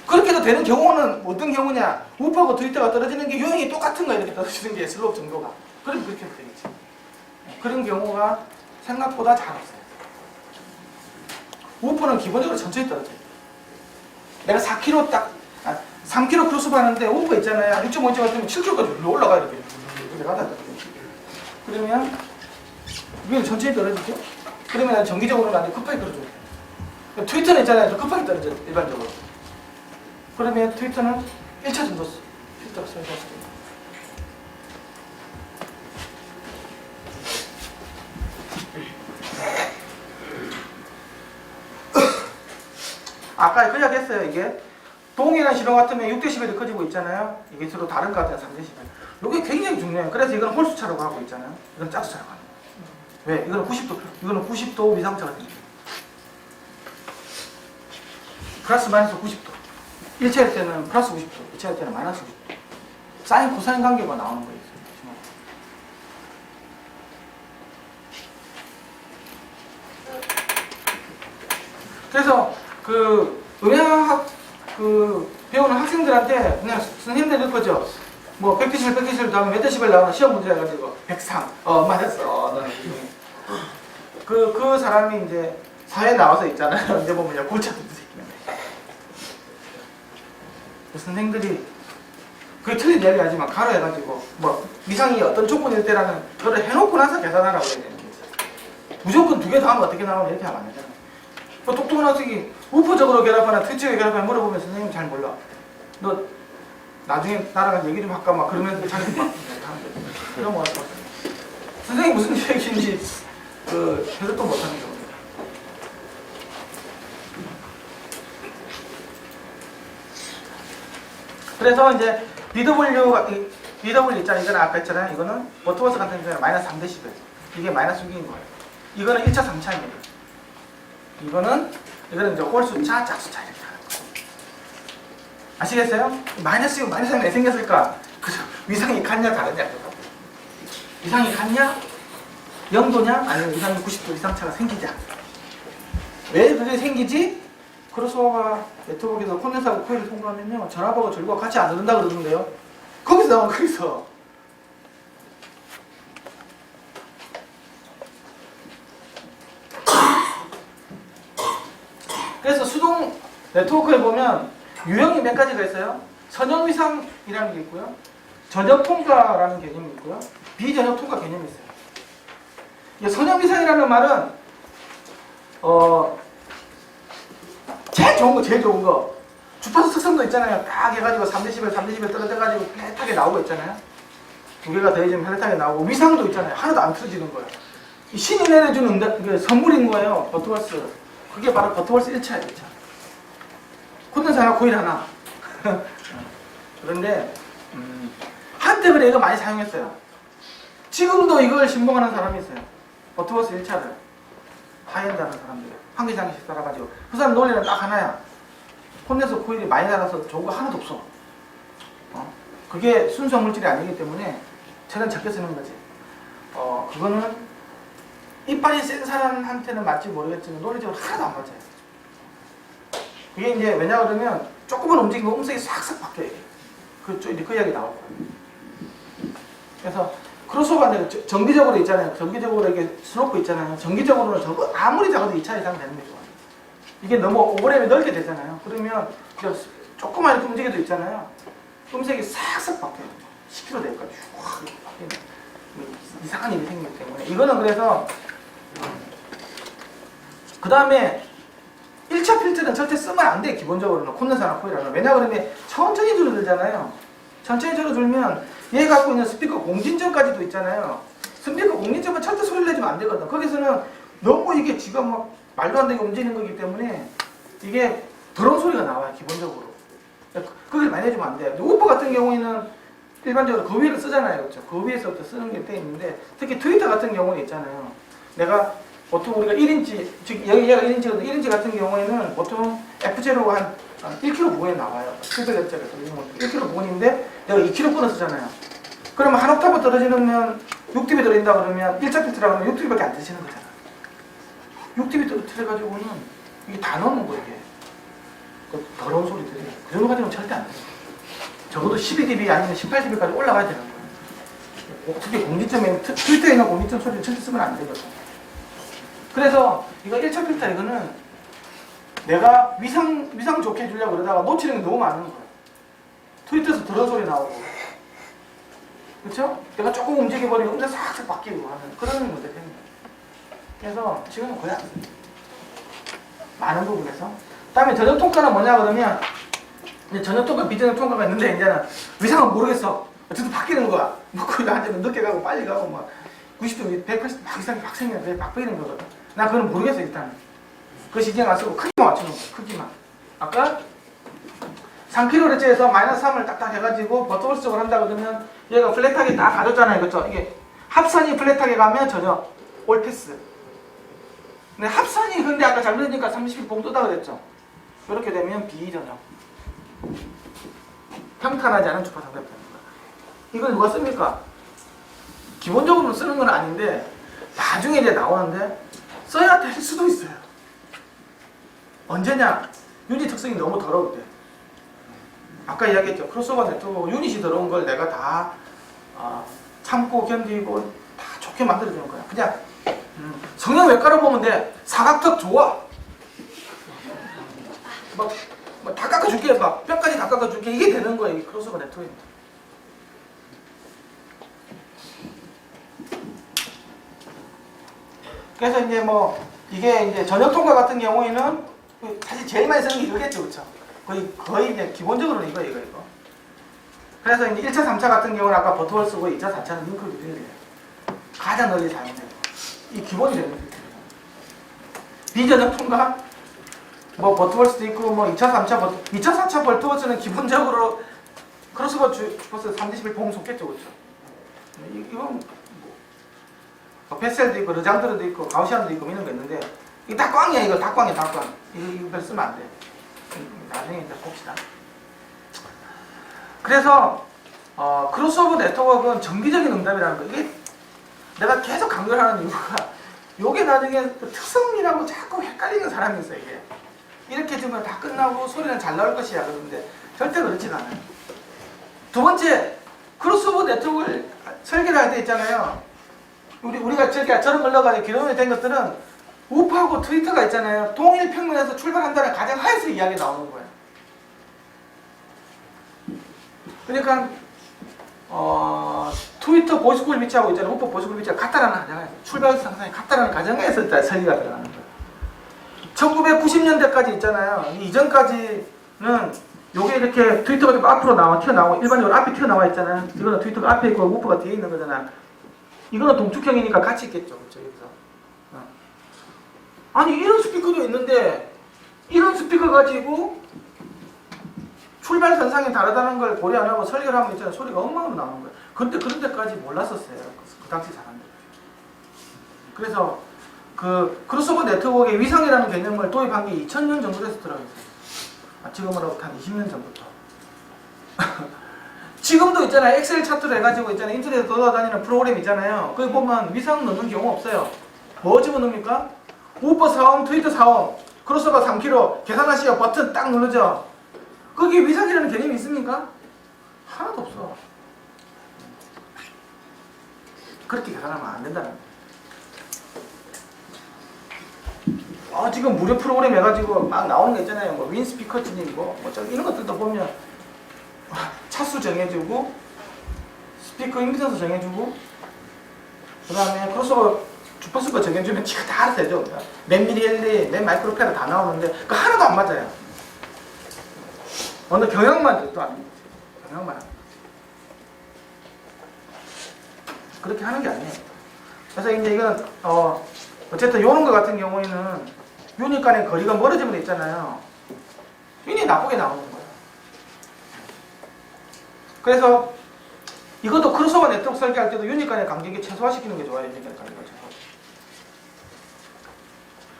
그렇게 해도 되는 경우는 어떤 경우냐? 우퍼하고 트위터가 떨어지는 게 유형이 똑같은 거야. 이렇게 떨어지는 게 슬롭 정도가. 그럼 그렇게 해도 되겠지. 그런 경우가 생각보다 잘 없어요. 우퍼는 기본적으로 천천히 떨어져요. 내가 3km 크로스오버 하는데 우퍼 있잖아요. 6.5인치 같으면 7km까지 올라가야 돼. 이렇게 가다. 그러면 위에 천천히 떨어지죠? 그러면 난 정기적으로는 안 돼. 급하게 떨어져야 돼. 트위터는 있잖아요. 좀 급하게 떨어져요. 일반적으로. 그러면 트위터는 1차 정도 필터가 써야 돼요. 아까 그 이야기 했어요. 이게 동일한 신호 같으면 6dB도 커지고 있잖아요. 이게 서로 다른 것 같아요. 3dB. 이게 굉장히 중요해요. 그래서 이건 홀수차라고 하고 있잖아요. 이건 짝수차라고 하는 거예요. 왜? 이거는 90도 위상차가 됩니다. 플러스 마이너스 90도. 1차일 때는 플러스 90도, 2차일 때는 마이너스 90도. 사인, 코사인 관계가 나오는 거예요. 그래서 음향학 배우는 학생들한테 그냥 선생님들 늘 거죠. 뭐 100dB 다음에 몇 데시벨 나오나 시험 문제 해가지고 103 맞았어. 그 사람이 이제 사회에 나와서 있잖아요. 이제 보면 골치 아픈 새끼는. 선생들이 그게 틀린 이야기 하지만 가로 해가지고 뭐 미상이 어떤 조건일 때라는 그걸 해놓고 나서 계산하라고 해야 되는 게 있어요. 무조건 2개 다 하면 어떻게 나오면 이렇게 하면 안 되잖아요. 뭐 똑똑한 학생이 우퍼적으로 결합하나 트위치적으로 결합하나 물어보면 선생님 잘 몰라. 너 나중에 나랑 얘기 좀 할까 막 그러면서 자기 막 그런 거 같아. 선생님이 무슨 얘기인지 해석도 못하는 겁니다. 그래서 이제 BW 있잖아요. 이거는 아까 했잖아요. 이거는 버터버스 같은 경우는 마이너스 3dB. 이게 마이너스 6인 거예요. 이거는 1차, 3차입니다. 이거는 이제 홀수차, 짝수차 이렇게 하는 거예요. 아시겠어요? 마이너스 6, 마이너스 3이 왜 생겼을까? 그죠? 위상이 같냐 다르냐? 위상이 같냐? 0도냐? 아니면 위상이 90도 이상 차가 생기냐? 왜 그게 생기지? 크로스오버 네트워크에서 콘덴서하고 코일을 통과하면요 전압하고 절구가 같이 안 흐른다 그러는데요. 거기서 나온 거기서 그래서 수동 네트워크에 보면 유형이 몇 가지가 있어요. 선형위상이라는 게 있고요. 전역통과라는 개념이 있고요. 비전역통과 개념이 있어요. 이 선형위상이라는 말은 제일 좋은 거 주파수 특성도 있잖아요. 딱 해가지고 3dB 떨어져가지고 플랫하게 나오고 있잖아요. 두 개가 더해지면 플랫하게 나오고 위상도 있잖아요. 하나도 안 틀어지는 거예요. 이 신이 내려주는 선물인 거예요. 버터버스. 그게 바로 버터버스 1차예요. 1차. 콘덴서 하나, 코일 하나. 그런데 한때 그래 이거 많이 사용했어요. 지금도 이걸 신봉하는 사람이 있어요. 버터버스 1차를 하이엔드 하는 사람들 환기장식 따라가지고 그 사람 논리는 딱 하나야. 콘덴서 코일이 많이 달아서 좋은 거 하나도 없어. 그게 순수 물질이 아니기 때문에 최대한 적게 쓰는 거지. 그거는 이빨이 센 사람한테는 맞지 모르겠지만 논리적으로 하나도 안 맞아요. 그게 이제 왜냐 그러면 조금만 움직이면 음색이 싹싹 바뀌어요. 그 이야기 나올 거예요. 그래서 크로스오버는 정기적으로 있잖아요. 정기적으로 이게 슬로프 있잖아요. 정기적으로는 아무리 작아도 2차 이상 되는 게 좋아요. 이게 너무 오버랩이 넓게 되잖아요. 그러면 조금만 이렇게 움직여도 있잖아요. 음색이 싹싹 바뀌어요. 10km 될까지 확 바뀌는 이상한 일이 생기기 때문에 이거는 그래서 그 다음에 1차 필터는 절대 쓰면 안 돼. 기본적으로는 콘덴서나 코일하는. 왜냐 그러면 천천히 줄어들잖아요. 천천히 줄어들면 얘 갖고 있는 스피커 공진점까지도 있잖아요. 스피커 공진점은 절대 소리를 내주면 안 되거든. 거기서는 너무 이게 지가 막 말도 안 되게 움직이는 거기 때문에 이게 더러운 소리가 나와요. 기본적으로. 그걸 많이 해주면 안 돼요. 우퍼 같은 경우에는 일반적으로 그 위를 쓰잖아요. 그렇죠? 그 위에서부터 쓰는 게 돼 있는데 특히 트위터 같은 경우는 있잖아요. 내가 보통 우리가 1인치, 즉 얘가 1인치거든. 1인치 같은 경우에는 보통 F0가 한 1kg 부근에 나와요. 700Hz에서 1kg 부근인데 내가 2kg 끊어 쓰잖아요. 그러면 한 옥타브 떨어지면 6dB 들어있다 그러면 1차 필터라고 하면 6dB밖에 안 드시는 거잖아. 6dB 떨어뜨려가지고는 이게 다 넣는 거예요. 이게. 그 더러운 소리들이. 그 정도 가지고는 절대 안 돼요. 적어도 12dB 아니면 18dB까지 올라가야 되는 거예요. 특히 공기점에, 트위터에 있는 공기점 소리를 절대 쓰면 안 되거든. 그래서 이거 1차 필터 이거는 내가 위상 좋게 해주려고 그러다가 놓치는 게 너무 많은 거예요. 트위터에서 더러운 소리 나오고. 그렇죠? 내가 조금 움직여버리면 음색 싹싹 바뀌고 하는 그런 문제가 생겨요. 그래서 지금은 거의 안 씁니다. 많은 부분에서. 그 다음에 전역 통과는 뭐냐 그러면 전역 통과, 비전역 통과가 있는데 이제는 위상은 모르겠어. 어쨌든 바뀌는 거야. 뭐 거기 앉으면 늦게 가고 빨리 가고 막 90도, 180도 막 이상하게 막 생기는데 바뀌는 거거든. 나 그건 모르겠어 일단. 그 신경 안 쓰고 크기만 맞추는 거야. 크기만. 아까 3kHz에서 마이너스 3을 딱딱 해가지고 버터버스 쪽으로 한다 그러면 얘가 플랫하게 다 가졌잖아요. 그렇죠? 이게 합선이 플랫하게 가면 전혀 올 패스. 근데 합선이 근데 아까 잘못했으니까 30이 봉 뜨다 그랬죠? 이렇게 되면 비전역. 평탄하지 않은 주파수가 되는 거야. 이걸 누가 씁니까? 기본적으로 쓰는 건 아닌데 나중에 이제 나오는데 써야 될 수도 있어요. 언제냐? 유닛 특성이 너무 더러울 때. 아까 이야기했죠. 크로스오버 네트워크 유닛이 더러운 걸 내가 다 참고 견디고 다 좋게 만들어주는 거야. 그냥 성형 외과로 보면 돼. 사각턱 좋아. 막 다 깎아줄게. 막 뼈까지 다 깎아줄게. 이게 되는 거야. 이 크로스오버 네트워크입니다. 그래서 이제 뭐 이게 이제 전역 통과 같은 경우에는 사실 제일 많이 쓰는 게 이거겠죠, 그렇죠? 거의 이제 기본적으로는 이거. 그래서 이제 1차, 3차 같은 경우는 아까 버터버스 쓰고 2차, 4차는 링크 리딩이에요. 가장 널리 사용돼요. 이 기본이 되는 거예요. 비전역 통과, 뭐 버터버스도 있고 뭐 2차, 3차, 2차, 4차 버터버스는 기본적으로 크로스오버 주파수 3dB 보험 속겠죠, 그렇죠? 이건 뭐 베셀도 있고 르장드르도 있고 가우시안도 있고 이런 거 있는데 이게 다 꽝이야. 이거 다 꽝이야, 다 꽝. 이거 별 쓰면 안 돼. 나중에 이제 봅시다. 그래서 크로스오버 네트워크는 정기적인 응답이라는 거. 이게 내가 계속 강조하는 이유가 요게 나중에 그 특성이라고 자꾸 헷갈리는 사람이 있어요. 이게 이렇게 되면 다 끝나고 소리는 잘 나올 것이야. 그런데 절대 그렇지가 않아요. 두 번째, 크로스오버 네트워크를 설계를 할 때 있잖아요. 우리가 저런 걸 넣어가지고 기존에 된 것들은 우파하고 트위터가 있잖아요. 동일 평면에서 출발한다는 가장 하에서 이야기 나오는 거예요. 그러니까 트위터 보시쿨 위치하고 있잖아요. 우파 보시쿨 위치가 같다라는 가정에 출발 상상이 같다라는 가정에서 일단 설계가 들어가는 거예요. 1990년대까지 있잖아요. 이전까지는 요게 이렇게 트위터가 좀 앞으로 튀어나오고 일반적으로 앞에 튀어나와 있잖아요. 이거는 트위터가 앞에 있고 우파가 뒤에 있는 거잖아. 이거는 동축형이니까 같이 있겠죠. 그렇죠? 여기서. 아니 이런 스피커도 있는데 이런 스피커 가지고 출발선상이 다르다는 걸 고려 안 하고 설계를 하면 있잖아요. 소리가 엉망으로 나오는 거예요. 근데 그런 데까지 몰랐었어요. 그 당시 사람들. 그래서 그 크로스오버 네트워크의 위상이라는 개념을 도입한 게 2000년 정도 돼서 들어있어요. 지금으로부터 한 20년 전부터. 지금도 있잖아요. 엑셀 차트를 해가지고 있잖아요. 인터넷에 돌아다니는 프로그램 있잖아요. 거기 보면 위상 넣는 경우 없어요. 뭐 집어넣습니까? 우퍼 4옴, 트위터 4옴, 크로스오버 3kg, 계산하시오 버튼 딱 누르죠. 거기에 위상이라는 개념이 있습니까? 하나도 없어. 그렇게 계산하면 안 된다는 거예요. 지금 무료 프로그램 해가지고 막 나오는 거 있잖아요. 뭐 윈스피커즈님 이런 것들도 보면 차수 정해주고 스피커 임피던스 정해주고 그 다음에 크로스오버 주파수가 정해주면 지가 다 알아서 해줘. 몇 미리엘리, 몇 마이크로페라 다 나오는데 그 하나도 안 맞아요. 어느 경향만 또 아닙니다. 경향만. 그렇게 하는 게 아니에요. 그래서 이제 이건 어쨌든 요런 거 같은 경우에는 유닛 간의 거리가 멀어지면 있잖아요. 유닛 나쁘게 나오는 거예요. 그래서 이것도 크로스오버 네트워크 설계할 때도 유닛 간의 간격이 최소화시키는 게 좋아요. 유닛 간의 간격을 최소화.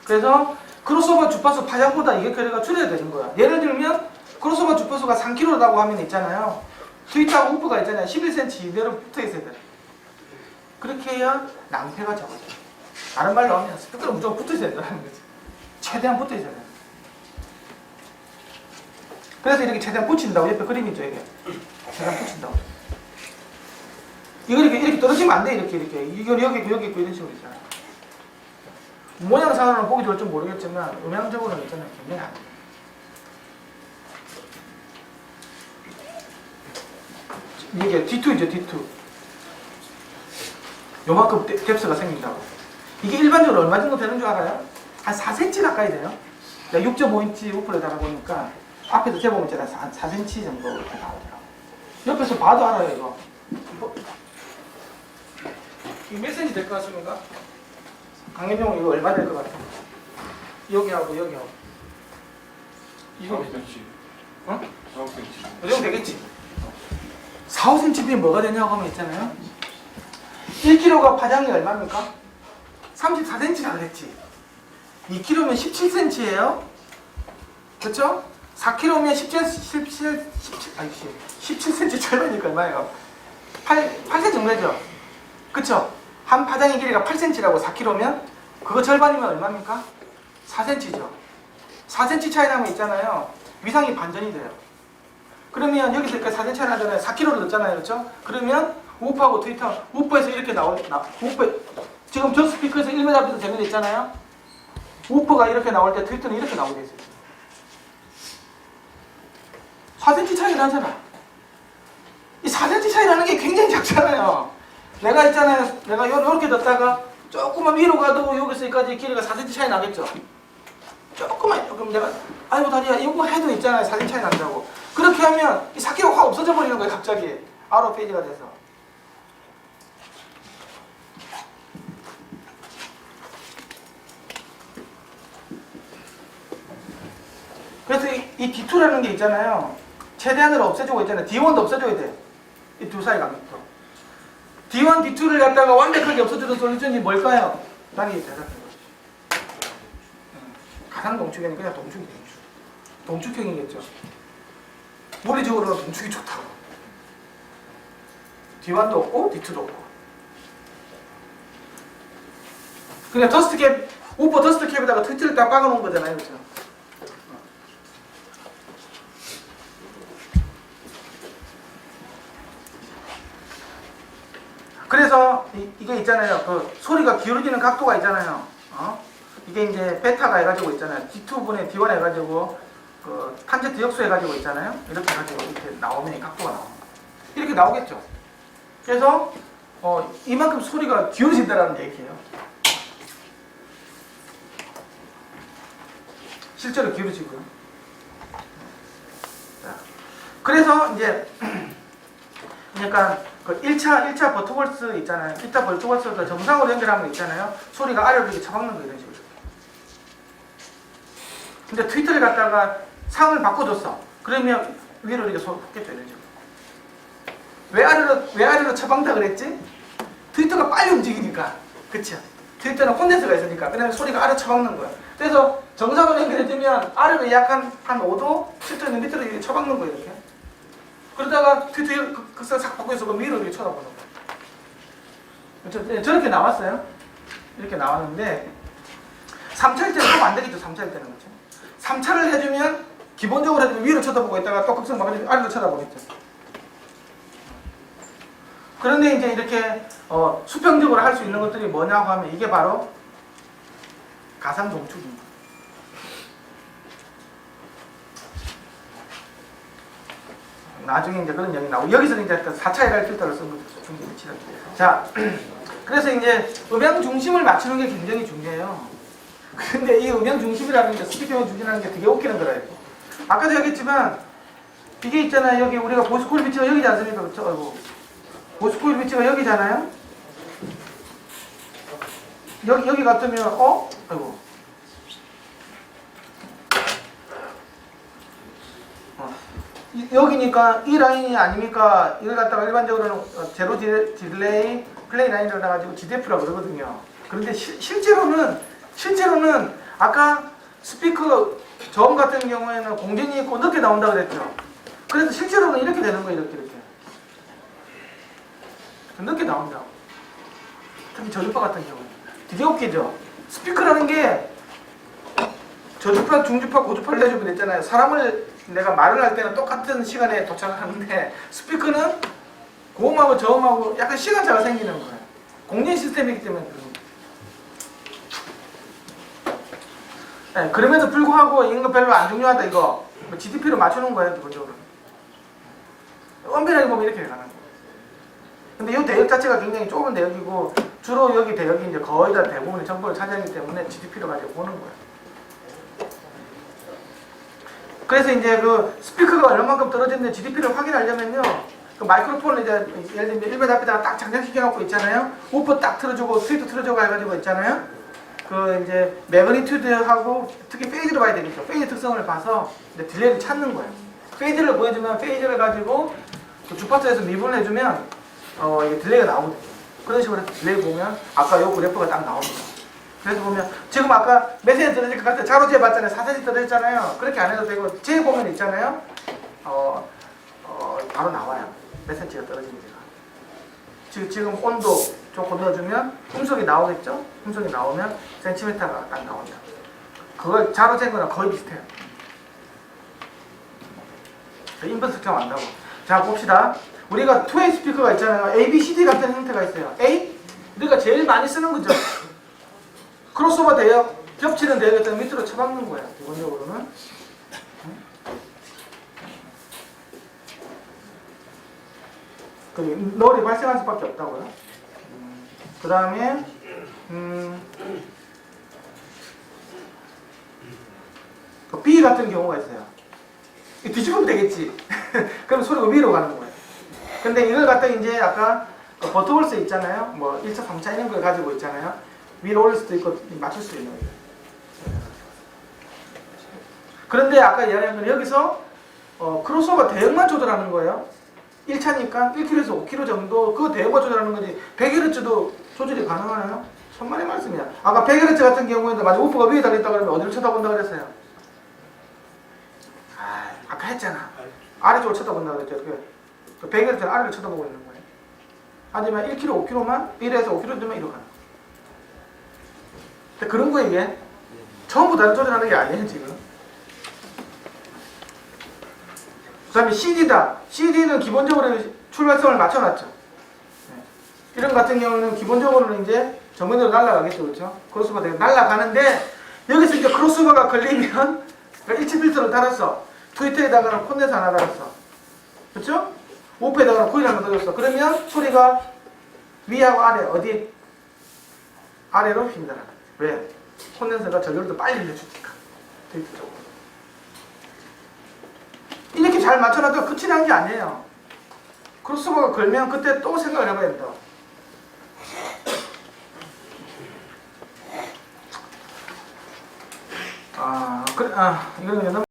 그래서 크로스오버 주파수 파장보다 이게 거리가 줄여야 되는 거야. 예를 들면 크로스오버 주파수가 3kg라고 하면 있잖아요. 트위터하고 우프가 있잖아요. 11cm 이대로 붙어 있어야 돼. 그렇게 해야 낭패가 적어져. 다른 말로 하면 스피커는 무조건 붙어 있어야 된다는 거지. 최대한 붙어 있어야 돼. 그래서 이렇게 최대한 붙인다고. 옆에 그림 있죠, 이게. 최대한 붙인다고. 이거 이렇게 떨어지면 안 돼, 이렇게. 이걸 여기 있고 이런 식으로 있잖아. 모양상으로는 보기 좋을 줄 모르겠지만, 음향적으로는 있잖아요. 굉장히 안 돼. 이게 D2이죠, D2. 요만큼 뎁스가 생긴다고. 이게 일반적으로 얼마 정도 되는 줄 알아요? 한 4cm 가까이 돼요. 6.5인치 우프를 달아보니까 앞에서 재보면 있잖아요. 4cm 정도 이렇게 나오더라고요. 옆에서 봐도 알아요, 이거. 이거 몇 cm 될 것 같습니까? 강혜병 이거 얼마 될 것 같아요? 여기하고 여기하고. 이거 4cm. 어? 4cm. 그 정도 되겠지? 4, 5cm 뒤에 뭐가 되냐고 하면 있잖아요. 1kg가 파장이 얼마입니까? 34cm라 그랬지. 2kg면 17cm예요. 그쵸? 4kg면 17cm 절반이니까 얼마예요? 8cm 정도 되죠? 그쵸? 한 파장의 길이가 8cm라고 4kg면 그거 절반이면 얼마입니까? 4cm죠. 4cm 차이 나면 있잖아요. 위상이 반전이 돼요. 그러면 여기서 이렇게 4cm 차이 나잖아요. 4kg를 넣었잖아요. 그렇죠? 그러면 우프하고 트위터, 우프에서 이렇게 지금 저 스피커에서 1m부터 되면 있잖아요. 우프가 이렇게 나올 때 트위터는 이렇게 나오게 있어요. 4cm 차이 나잖아. 이 4cm 차이 나는 게 굉장히 작잖아요. 내가 있잖아요. 내가 이렇게 넣다가 조금만 위로 가도 여기서까지 길이가 4cm 차이 나겠죠. 조금 내가 아이고 다리야 이거 해도 있잖아요. 4cm 차이 난다고. 그렇게 하면 이 4kg 확 없어져 버리는 거예요. 갑자기 아웃 페이지가 돼서. 그래서 이 D2라는 게 있잖아요. 최대한으로 없애주고 있잖아요. D1도 없애줘야 돼. 이 두 사이 간격도. D1, D2를 갖다가 완벽하게 없애주는 솔루션이 뭘까요? 당연히 대답해. 가상 동축에는 그냥 동축이 동축형이겠죠. 물리적으로는 동축이 좋다고. D1도 없고 D2도 없고. 그냥 더스트캡, 우퍼 더스트캡에다가 트위트를 딱 박아놓은 거잖아요. 그렇죠? 그래서 이게 있잖아요. 그 소리가 기울어지는 각도가 있잖아요. 이게 이제 베타가 해가지고 있잖아요. D2분의 D1 해가지고 그 탄제트 역수 해가지고 있잖아요. 이렇게 해가지고 이렇게 나오면 이 각도가 나옵니다. 이렇게 나오겠죠. 그래서 이만큼 소리가 기울어진다라는 얘기예요. 실제로 기울어지고요. 자, 그래서 이제 그러니까 그 1차 버트볼스 있잖아요. 1차 버트볼스도 정상으로 연결하는 거 있잖아요. 소리가 아래로 이렇게 처박는 거 이런 식으로. 근데 트위터를 갖다가 상을 바꿔줬어. 그러면 위로 이렇게 솟겠죠 이런 식으로. 왜 아래로 처박는다 그랬지? 트위터가 빨리 움직이니까. 그쵸? 트위터는 콘덴서가 있으니까. 그다음에 소리가 아래로 처박는 거야. 그래서 정상으로 연결해주면 아래로 약 한 5도, 트위터는 밑으로 이렇게 처박는 거예요 이렇게. 그러다가 트위터 극사 싹 바꿔서 위로 이렇게 쳐다보는 거예요. 저렇게 나왔어요. 이렇게 나왔는데 3차일 때는 하면 안 되겠죠. 3차일 때는 그렇죠. 3차를 해주면 기본적으로 해주면 위로 쳐다보고 있다가 또 극성 바꿔주면 아래로 쳐다보겠죠. 그런데 이제 이렇게 수평적으로 할 수 있는 것들이 뭐냐고 하면 이게 바로 가상 동축입니다. 나중에 이제 그런 얘기 나오고 여기서 이제 4차 LR 필터를 쓴 거죠. 중심을 치는. 자, 그래서 이제 음향 중심을 맞추는 게 굉장히 중요해요. 근데 이 음향 중심이라는 게 스피커 중심이라는 게 되게 웃기는 거라요. 아까도 얘기했지만 이게 있잖아요. 여기 우리가 보스코일 비치가 여기지 않습니까? 그렇죠? 보스코일 비치가 여기잖아요. 여기 같으면 아이고. 여기니까 이 라인이 아닙니까? 이걸 갖다가 일반적으로는 제로 딜레이 플레이 라인으로 나가지고 GDF라고 그러거든요. 그런데 실제로는 아까 스피커 저음 같은 경우에는 공전이 있고 늦게 나온다 그랬죠. 그래서 실제로는 이렇게 되는 거예요. 이렇게 늦게 나온다. 특히 저주파 같은 경우에 되게 웃기죠. 스피커라는 게 저주파, 중주파, 고주파를 내주면 됐잖아요. 사람을 내가 말을 할 때는 똑같은 시간에 도착을 하는데 스피커는 고음하고 저음하고 약간 시간차가 생기는 거예요. 공전 시스템이기 때문에 그런 거예요. 네, 그럼에도 불구하고 이런 거 별로 안 중요하다 이거. GDP로 맞추는 거예요 기본적으로. 엄밀하게 보면 이렇게 가는 거예요. 근데 이 대역 자체가 굉장히 좁은 대역이고 주로 여기 대역이 이제 거의 다 대부분의 정보를 차지하기 때문에 GDP로 가지고 보는 거예요. 그래서 이제 그 스피커가 얼마만큼 떨어졌는지 GDP를 확인하려면요. 그 마이크로폰을 이제 예를 들면 1m 앞에다가 딱 장착시켜갖고 있잖아요. 우퍼 딱 틀어주고 스위트 틀어주고 해가지고 있잖아요. 그 이제 매그니튜드하고 특히 페이지를 봐야 되겠죠. 페이지 특성을 봐서 이제 딜레이를 찾는 거예요. 페이지를 보여주면 페이지를 가지고 그 주파수에서 미분을 해주면 이게 딜레이가 나오거든요. 그런 식으로 딜레이 보면 아까 요 그래프가 딱 나옵니다. 그래서 보면 지금 아까 몇 센치 떨어질 것 같아요. 자로 재봤잖아요. 4cm 떨어졌잖아요. 그렇게 안 해도 되고 재보면 있잖아요. 바로 나와요. 몇 cm가 떨어진지가. 지금 온도 좀 건너주면 음속이 나오겠죠? 음속이 나오면 센티미터가 딱 나온다. 그걸 자로 잰 거랑 거의 비슷해요. 인버스 경 안다고. 자 봅시다. 우리가 투웨이 스피커가 있잖아요. A, B, C, D 같은 형태가 있어요. A? 우리가 제일 많이 쓰는 거죠. 크로스오버 대역, 겹치는 대역에 따라 밑으로 쳐박는 거야. 기본적으로는. 널이 발생할 수밖에 없다고요. 그 다음에 B 같은 경우가 있어요. 뒤집으면 되겠지. 그럼 소리가 위로 가는 거예요. 근데 이걸 갖다 이제 아까 버터볼스 있잖아요. 뭐 1차, 3차 이런 걸 가지고 있잖아요. 위로 올릴 수도 있고 맞출 수 있는 거예요. 그런데 아까 이야기한 건 여기서 크로스오버 대역만 조절하는 거예요. 1차니까 1km에서 5km 정도 그 대역만 조절하는 거지 100Hz도 조절이 가능하나요? 천만의 말씀이야. 아까 100Hz 같은 경우에도 만약 우퍼가 위에 달려있다 그러면 어디를 쳐다본다 그랬어요? 아까 했잖아. 아래쪽으로 쳐다본다 그랬죠. 그 100Hz 아래를 쳐다보고 있는 거예요. 아니면 1km, 5km만 1에서 5km 되면 이렇게 가는 거예요. 그런 거 이게 전부 다 조절하는 게 아니에요 지금. 그 다음에 CD다. CD는 기본적으로 출발선을 맞춰놨죠. 이런 같은 경우는 기본적으로는 이제 정면으로 날아가겠죠. 그렇죠? 크로스오버가 되게 날아가는데 여기서 이제 크로스오버가 걸리면 1치 필터를 달았어. 트위터에다가는 콘덴서 하나 달았어. 그렇죠? 오프에다가는 코일 하나 달았어. 그러면 소리가 위하고 아래 어디? 아래로 힘이 달아. 왜? 콘덴서가 저절로 빨리 내주니까. 트위터 쪽으로. 이렇게 잘 맞춰놔도 끝이 난 게 아니에요. 크로스오버가 걸면 그때 또 생각을 해봐야 된다. 이거는